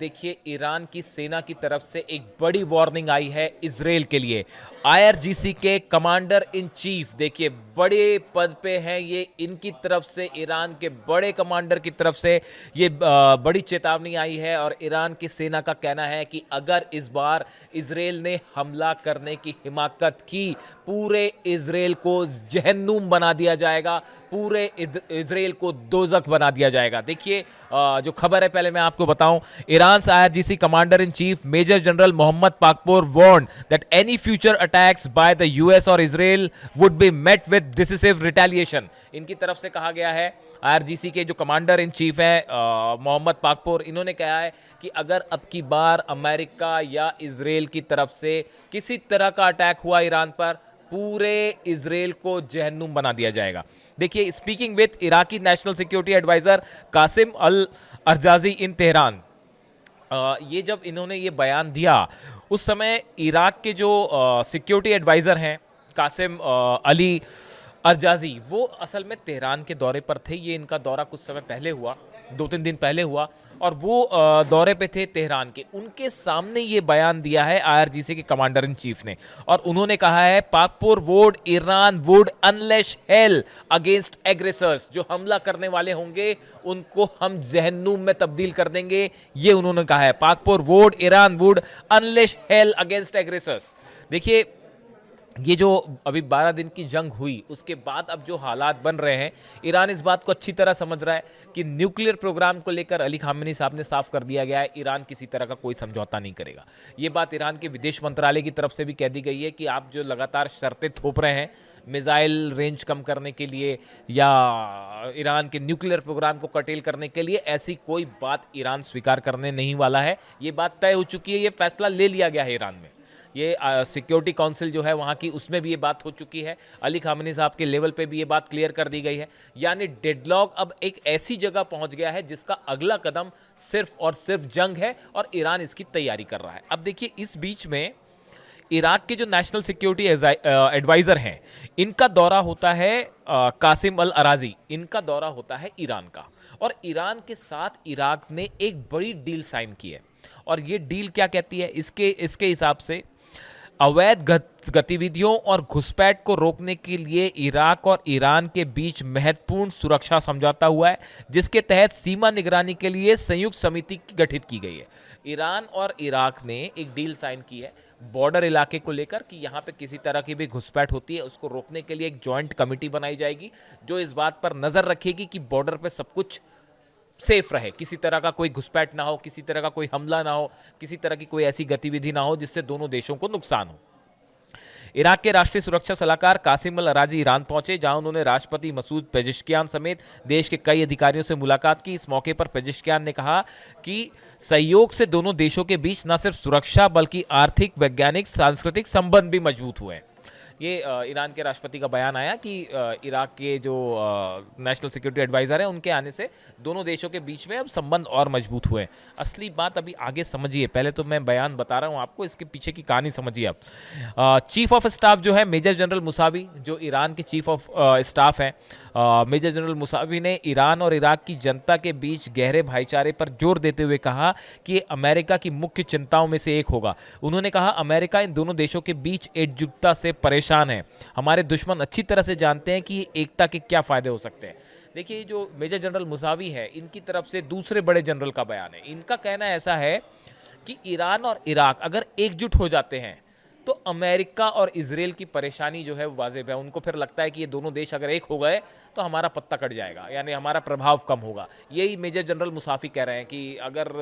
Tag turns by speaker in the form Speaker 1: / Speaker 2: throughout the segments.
Speaker 1: देखिए ईरान की सेना की तरफ से एक बड़ी वार्निंग आई है इजराइल के लिए। आईआरजीसी के कमांडर इन चीफ देखिए बड़े पद पे हैं ये, इनकी तरफ से ईरान के बड़े कमांडर की तरफ से ये बड़ी चेतावनी आई है और ईरान की सेना का कहना है कि अगर इस बार इजराइल ने हमला करने की हिमाकत की, पूरे इजराइल को जहन्नुम बना दिया जाएगा, पूरे इजराइल को दोजख बना दिया जाएगा। देखिए जो खबर है पहले मैं आपको बताऊं, Iran IRGC commander in chief major general Mohammad Pakpour warned that any future attacks by the US और Israel would be met with decisive retaliation. इनकी तरफ से कहा गया है, आईआरजीसी के जो कमांडर इन चीफ हैं मोहम्मद पाकपोर, इन्होंने कहा है कि अगर अब की बार अमेरिका या इजराइल की तरफ से किसी तरह का अटैक हुआ ईरान पर, पूरे इजराइल को जहन्नुम बना दिया जाएगा। देखिए speaking with Iraqi national security adviser Qasim al Araji in Tehran, ये जब इन्होंने ये बयान दिया उस समय इराक के जो सिक्योरिटी एडवाइजर हैं कासिम अली अरजाजी, वो असल में तेहरान के दौरे पर थे। ये इनका दौरा कुछ समय पहले हुआ, 2-3 दिन पहले हुआ, और वो दौरे पे थे तेहरान के। उनके सामने ये बयान दिया है आईआरजीसी के कमांडर इन चीफ ने, और उन्होंने कहा है Pakpour would Iran would unleash hell against aggressors, जो हमला करने वाले होंगे उनको हम जहन्नुम में तब्दील कर देंगे, ये उन्होंने कहा है। Pakpour would Iran would unleash hell against aggressors. देखिए ये जो अभी 12 दिन की जंग हुई उसके बाद अब जो हालात बन रहे हैं, ईरान इस बात को अच्छी तरह समझ रहा है कि न्यूक्लियर प्रोग्राम को लेकर अली खामेनी साहब ने साफ कर दिया गया है, ईरान किसी तरह का कोई समझौता नहीं करेगा। ये बात ईरान के विदेश मंत्रालय की तरफ से भी कह दी गई है कि आप जो लगातार शर्तें थोप रहे हैं मिसाइल रेंज कम करने के लिए या ईरान के न्यूक्लियर प्रोग्राम को कर्टेल करने के लिए, ऐसी कोई बात ईरान स्वीकार करने नहीं वाला है। ये बात तय हो चुकी है, ये फैसला ले लिया गया है ईरान में। ये सिक्योरिटी काउंसिल जो है वहाँ की, उसमें भी ये बात हो चुकी है, अली खामेनी साहब के लेवल पे भी ये बात क्लियर कर दी गई है। यानी डेडलॉक अब एक ऐसी जगह पहुँच गया है जिसका अगला कदम सिर्फ और सिर्फ जंग है और ईरान इसकी तैयारी कर रहा है। अब देखिए इस बीच में इराक के जो नेशनल सिक्योरिटी एडवाइजर हैं, इनका दौरा होता है कासिम अल अराजी, इनका दौरा होता है ईरान का, और ईरान के साथ इराक ने एक बड़ी डील साइन की है। और ये डील क्या कहती है, इसके हिसाब से अवैध गतिविधियों और घुसपैठ को रोकने के लिए इराक और ईरान के बीच महत्वपूर्ण सुरक्षा समझौता हुआ है, जिसके तहत सीमा निगरानी के लिए संयुक्त समिति गठित की गई है। ईरान और इराक ने एक डील साइन की है बॉर्डर इलाके को लेकर कि यहाँ पे किसी तरह की भी घुसपैठ होती है उसको रोकने के लिए एक जॉइंट कमेटी बनाई जाएगी, जो इस बात पर नजर रखेगी कि बॉर्डर पे सब कुछ सेफ रहे, किसी तरह का कोई घुसपैठ ना हो, किसी तरह का कोई हमला ना हो, किसी तरह की कोई ऐसी गतिविधि ना हो जिससे दोनों देशों को नुकसान हो। इराक के राष्ट्रीय सुरक्षा सलाहकार कासिम अल अराजी ईरान पहुंचे, जहां उन्होंने राष्ट्रपति मसूद पेजिशकियान समेत देश के कई अधिकारियों से मुलाकात की। इस मौके पर पेजिशकियान ने कहा कि सहयोग से दोनों देशों के बीच न सिर्फ सुरक्षा बल्कि आर्थिक, वैज्ञानिक, सांस्कृतिक संबंध भी मजबूत हुए। ये ईरान के राष्ट्रपति का बयान आया कि इराक के जो नेशनल सिक्योरिटी एडवाइज़र हैं उनके आने से दोनों देशों के बीच में अब संबंध और मजबूत हुए। असली बात अभी आगे समझिए, पहले तो मैं बयान बता रहा हूँ आपको, इसके पीछे की कहानी समझिए आप। चीफ ऑफ स्टाफ जो है मेजर जनरल मुसावी, जो ईरान के चीफ ऑफ स्टाफ हैं, मेजर जनरल मुसावी ने ईरान और इराक की जनता के बीच गहरे भाईचारे पर जोर देते हुए कहा कि अमेरिका की मुख्य चिंताओं में से एक होगा। उन्होंने कहा अमेरिका इन दोनों देशों के बीच एकजुटता से परेशान है। हमारे दुश्मन अच्छी तरह से जानते हैं कि एकता के क्या फायदे हो सकते हैं। देखिए जो मेजर जनरल मुसावी है, इनकी तरफ से दूसरे बड़े जनरल का बयान है। इनका कहना ऐसा है कि ईरान और इराक अगर एकजुट हो जाते हैं तो अमेरिका और इजराइल की परेशानी जो है वो वाजिब है। उनको फिर लगता है कि ये दोनों देश अगर एक हो गए तो हमारा पत्ता कट जाएगा, यानी हमारा प्रभाव कम होगा। यही मेजर जनरल मुसाफी कह रहे हैं कि अगर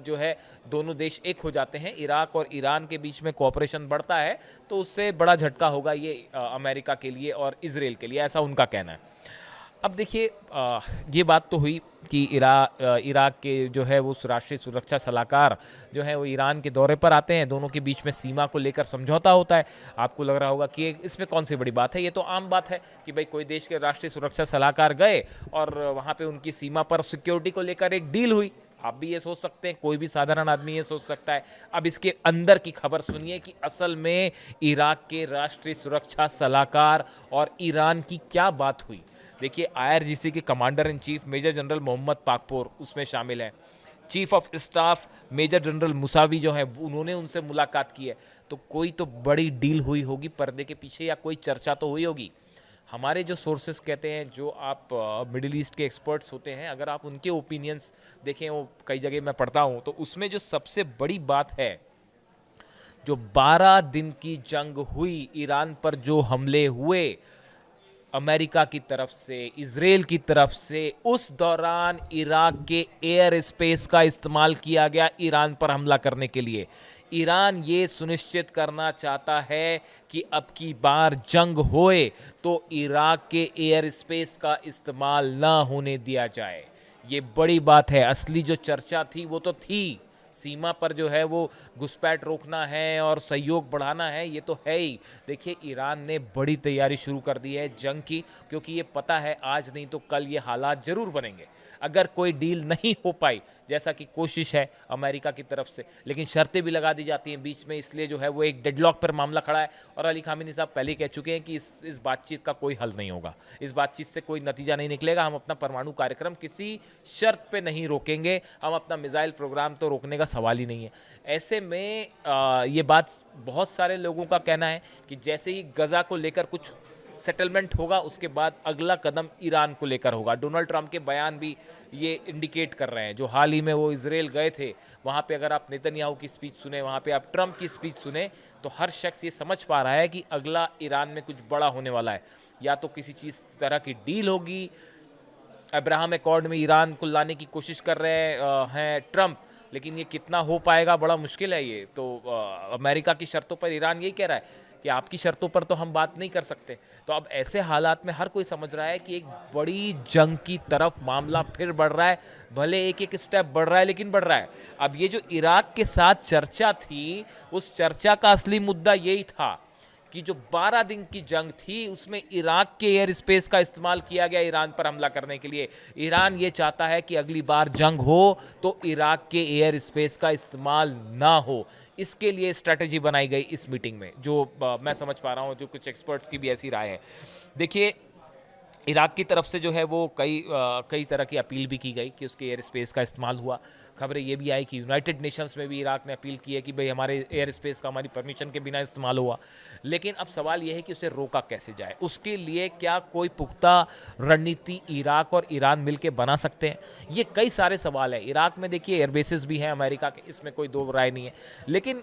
Speaker 1: जो है दोनों देश एक हो जाते हैं, इराक और ईरान के बीच में कोऑपरेशन बढ़ता है तो उससे बड़ा झटका होगा ये अमेरिका के लिए और इजराइल के लिए, ऐसा उनका कहना है। अब देखिए ये बात तो हुई कि इराक के जो है वो राष्ट्रीय सुरक्षा सलाहकार जो है वो ईरान के दौरे पर आते हैं, दोनों के बीच में सीमा को लेकर समझौता होता है। आपको लग रहा होगा कि इसमें कौन सी बड़ी बात है, ये तो आम बात है कि भाई कोई देश के राष्ट्रीय सुरक्षा सलाहकार गए और वहाँ पे उनकी सीमा पर सिक्योरिटी को लेकर एक डील हुई। आप भी ये सोच सकते हैं, कोई भी साधारण आदमी ये सोच सकता है। अब इसके अंदर की खबर सुनिए कि असल में इराक के राष्ट्रीय सुरक्षा सलाहकार और ईरान की क्या बात हुई। देखिए आईआरजीसी के commander in chief major general Mohammad Pakpour उसमें शामिल हैं। Chief of staff major general Mousavi जो है उन्होंने उनसे मुलाकात की है। तो कोई तो बड़ी डील हुई होगी पर्दे के पीछे, या कोई चर्चा तो हुई होगी। हमारे जो सोर्सेस कहते हैं, जो आप मिडिल ईस्ट के एक्सपर्ट्स होते हैं, अगर आप उनके ओपिनियंस देखें, वो कई जगह मैं पढ़ता हूँ, तो उसमें जो सबसे बड़ी बात है, जो 12 दिन की जंग हुई, ईरान पर जो हमले हुए अमेरिका की तरफ से, इजराइल की तरफ से, उस दौरान इराक के एयर स्पेस का इस्तेमाल किया गया ईरान पर हमला करने के लिए। ईरान ये सुनिश्चित करना चाहता है कि अब की बार जंग होए तो इराक के एयर स्पेस का इस्तेमाल ना होने दिया जाए। ये बड़ी बात है। असली जो चर्चा थी वो तो थी, सीमा पर जो है वो घुसपैठ रोकना है और सहयोग बढ़ाना है, ये तो है ही। देखिए, ईरान ने बड़ी तैयारी शुरू कर दी है जंग की, क्योंकि ये पता है आज नहीं तो कल ये हालात जरूर बनेंगे। अगर कोई डील नहीं हो पाई, जैसा कि कोशिश है अमेरिका की तरफ से, लेकिन शर्तें भी लगा दी जाती हैं बीच में, इसलिए जो है वो एक डेडलॉक पर मामला खड़ा है। और अली खामेनी साहब पहले ही कह चुके हैं कि इस बातचीत का कोई हल नहीं होगा, इस बातचीत से कोई नतीजा नहीं निकलेगा। हम अपना परमाणु कार्यक्रम किसी शर्त पे नहीं रोकेंगे, हम अपना मिसाइल प्रोग्राम तो रोकने का सवाल ही नहीं है। ऐसे में ये बात बहुत सारे लोगों का कहना है कि जैसे ही गजा को लेकर कुछ सेटलमेंट होगा, उसके बाद अगला कदम ईरान को लेकर होगा। डोनाल्ड ट्रंप के बयान भी ये इंडिकेट कर रहे हैं। जो हाल ही में वो इजराइल गए थे, वहाँ पे अगर आप नेतन्याहू की स्पीच सुने, वहाँ पे आप ट्रंप की स्पीच सुने, तो हर शख्स ये समझ पा रहा है कि अगला ईरान में कुछ बड़ा होने वाला है। या तो किसी चीज़ तरह की डील होगी, अब्राहम एकॉर्ड में ईरान को लाने की कोशिश कर रहे हैं ट्रंप, लेकिन ये कितना हो पाएगा बड़ा मुश्किल है। ये तो अमेरिका की शर्तों पर ईरान यही कह रहा है कि आपकी शर्तों पर तो हम बात नहीं कर सकते। तो अब ऐसे हालात में हर कोई समझ रहा है कि एक बड़ी जंग की तरफ मामला फिर बढ़ रहा है। भले एक एक स्टेप बढ़ रहा है, लेकिन बढ़ रहा है। अब ये जो इराक के साथ चर्चा थी, उस चर्चा का असली मुद्दा यही था कि जो 12 दिन की जंग थी, उसमें इराक के एयर स्पेस का इस्तेमाल किया गया ईरान पर हमला करने के लिए। ईरान ये चाहता है कि अगली बार जंग हो तो इराक के एयर स्पेस का इस्तेमाल ना हो। इसके लिए स्ट्रैटेजी बनाई गई इस मीटिंग में, जो मैं समझ पा रहा हूँ, जो कुछ एक्सपर्ट्स की भी ऐसी राय है। देखिए, इराक की तरफ से जो है वो कई तरह की अपील भी की गई कि उसके एयर स्पेस का इस्तेमाल हुआ। खबरें ये भी आई कि यूनाइटेड नेशंस में भी इराक ने अपील की है कि भाई हमारे एयर स्पेस का हमारी परमिशन के बिना इस्तेमाल हुआ। लेकिन अब सवाल यह है कि उसे रोका कैसे जाए। उसके लिए क्या कोई पुख्ता रणनीति इराक और ईरान मिलकर बना सकते हैं? ये कई सारे सवाल हैं। इराक में देखिए एयरबेसेस भी हैं अमेरिका के, इसमें कोई दो राय नहीं है। लेकिन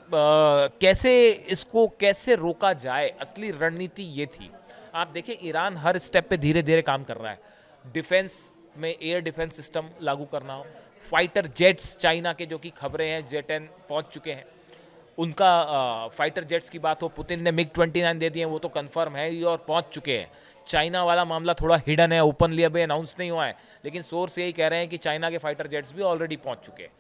Speaker 1: कैसे रोका जाए, असली रणनीति ये थी। आप देखिए, ईरान हर स्टेप पे धीरे धीरे काम कर रहा है। डिफेंस में एयर डिफेंस सिस्टम लागू करना हो, फाइटर जेट्स चाइना के, जो कि खबरें हैं J-10 पहुंच चुके हैं, उनका फाइटर जेट्स की बात हो, पुतिन ने MiG-29 दे दिए, वो तो कंफर्म है ही और पहुंच चुके हैं। चाइना वाला मामला थोड़ा हिडन है, ओपनली अभी अनाउंस नहीं हुआ है, लेकिन सोर्स यही कह रहे हैं कि चाइना के फाइटर जेट्स भी ऑलरेडी पहुंच चुके हैं।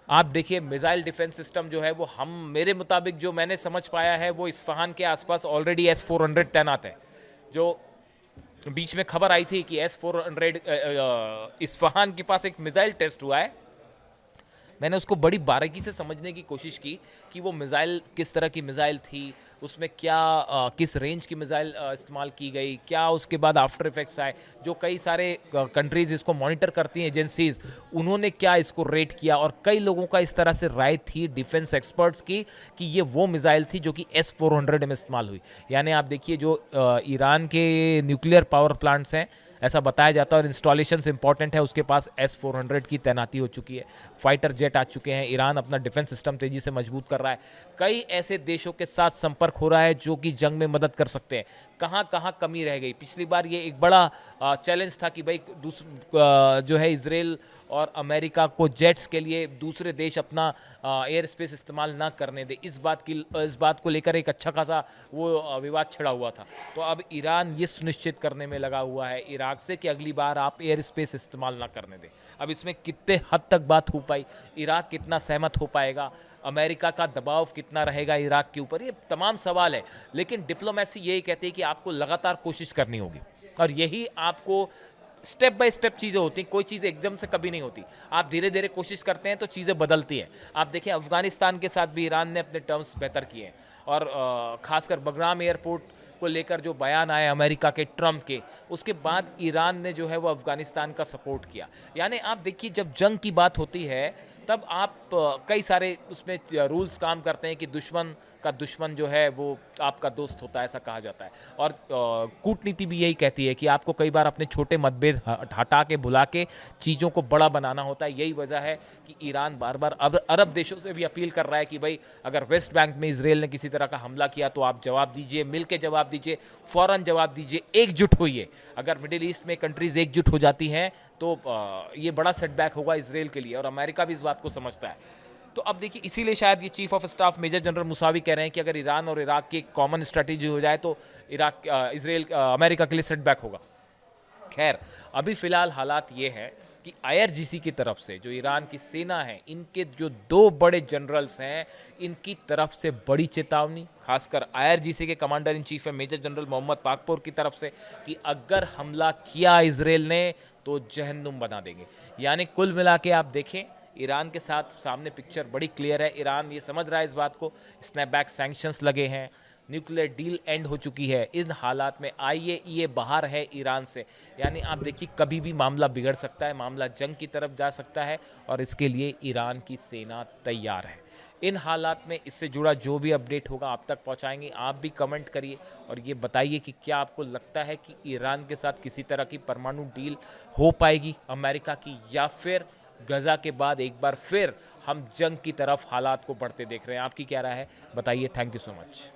Speaker 1: आप देखिए, मिसाइल डिफेंस सिस्टम जो है वो, मेरे मुताबिक जो मैंने समझ पाया है, वो इस्फहान के आसपास ऑलरेडी S-400 तैनात है। जो बीच में खबर आई थी कि S-400 इस्फहान के पास एक मिसाइल टेस्ट हुआ है। मैंने उसको बड़ी बारीकी से समझने की कोशिश की कि वो मिसाइल किस तरह की मिसाइल थी, उसमें क्या किस रेंज की मिसाइल इस्तेमाल की गई, क्या उसके बाद आफ्टर इफेक्ट्स आए। जो कई सारे कंट्रीज इसको मॉनिटर करती हैं, एजेंसीज, उन्होंने क्या इसको रेट किया। और कई लोगों का इस तरह से राय थी, डिफेंस एक्सपर्ट्स की, कि ये वो मिसाइल थी जो कि S-400 में इस्तेमाल हुई। यानी आप देखिए, जो ईरान के न्यूक्लियर पावर प्लांट्स हैं, ऐसा बताया जाता है, और इंस्टॉलेशंस इंपॉर्टेंट है, उसके पास S-400 की तैनाती हो चुकी है, फाइटर जेट आ चुके हैं। ईरान अपना डिफेंस सिस्टम तेजी से मजबूत कर रहा है। कई ऐसे देशों के साथ संपर्क हो रहा है जो कि जंग में मदद कर सकते हैं। कहाँ कहाँ कमी रह गई? पिछली बार ये एक बड़ा चैलेंज था कि भाई जो है इजराइल और अमेरिका को जेट्स के लिए दूसरे देश अपना एयर स्पेस इस्तेमाल ना करने दे। इस बात को लेकर एक अच्छा खासा वो विवाद छिड़ा हुआ था। तो अब ईरान ये सुनिश्चित करने में लगा हुआ है इराक से कि अगली बार आप एयर स्पेस इस्तेमाल ना करने दें। अब इसमें कितने हद तक बात हो पाई, इराक कितना सहमत हो पाएगा, अमेरिका का दबाव कितना रहेगा इराक के ऊपर, ये तमाम सवाल है। लेकिन डिप्लोमेसी यही कहती है कि आपको लगातार कोशिश करनी होगी, और यही आपको स्टेप बाय स्टेप चीज़ें होती हैं। कोई चीज़ एकदम से कभी नहीं होती। आप धीरे धीरे कोशिश करते हैं तो चीज़ें बदलती हैं। आप देखिए, अफगानिस्तान के साथ भी ईरान ने अपने टर्म्स बेहतर किए हैं, और खासकर बगराम एयरपोर्ट को लेकर जो बयान आए अमेरिका के ट्रम्प के, उसके बाद ईरान ने जो है वो अफगानिस्तान का सपोर्ट किया। यानी आप देखिए जब जंग की बात होती है तब आप कई सारे उसमें रूल्स काम करते हैं कि दुश्मन का दुश्मन जो है वो आपका दोस्त होता है, ऐसा कहा जाता है। और कूटनीति भी यही कहती है कि आपको कई बार अपने छोटे मतभेद हटा के भुला के चीज़ों को बड़ा बनाना होता है। यही वजह है कि ईरान बार बार अब अरब देशों से भी अपील कर रहा है कि भाई अगर वेस्ट बैंक में इसराइल ने किसी तरह का हमला किया तो आप जवाब दीजिए, मिल के जवाब दीजिए, फ़ौरन जवाब दीजिए, एकजुट होइए। अगर मिडिल ईस्ट में कंट्रीज़ एकजुट हो जाती हैं तो ये बड़ा सेटबैक होगा इसराइल के लिए, और अमेरिका भी इस बात को समझता है। तो अब देखिए इसीलिए शायद ये chief of staff major general Mousavi कह रहे हैं कि अगर ईरान और इराक की एक कॉमन स्ट्रैटेजी हो जाए तो इसराइल अमेरिका के लिए सेटबैक होगा। खैर अभी फिलहाल हालात ये है कि आईआरजीसी की तरफ से जो ईरान की सेना है, इनके जो 2 बड़े जनरल्स हैं, इनकी तरफ से बड़ी चेतावनी, खासकर आईआरजीसी के कमांडर इन चीफ है मेजर जनरल मोहम्मद पाकपोर की तरफ से कि अगर हमला किया इसराइल ने तो जहन्नुम बना देंगे। यानी कुल मिला के आप देखें ईरान के साथ सामने पिक्चर बड़ी क्लियर है। ईरान ये समझ रहा है इस बात को, स्नैपबैक सैंक्शंस लगे हैं, न्यूक्लियर डील एंड हो चुकी है। इन हालात में आईएईए बाहर है ईरान से, यानी आप देखिए कभी भी मामला बिगड़ सकता है, मामला जंग की तरफ जा सकता है, और इसके लिए ईरान की सेना तैयार है। इन हालात में इससे जुड़ा जो भी अपडेट होगा आप तक पहुंचाएंगे। आप भी कमेंट करिए और ये बताइए कि क्या आपको लगता है कि ईरान के साथ किसी तरह की परमाणु डील हो पाएगी अमेरिका की, या फिर गजा के बाद एक बार फिर हम जंग की तरफ हालात को बढ़ते देख रहे हैं। आपकी क्या राय है बताइए। Thank you so much.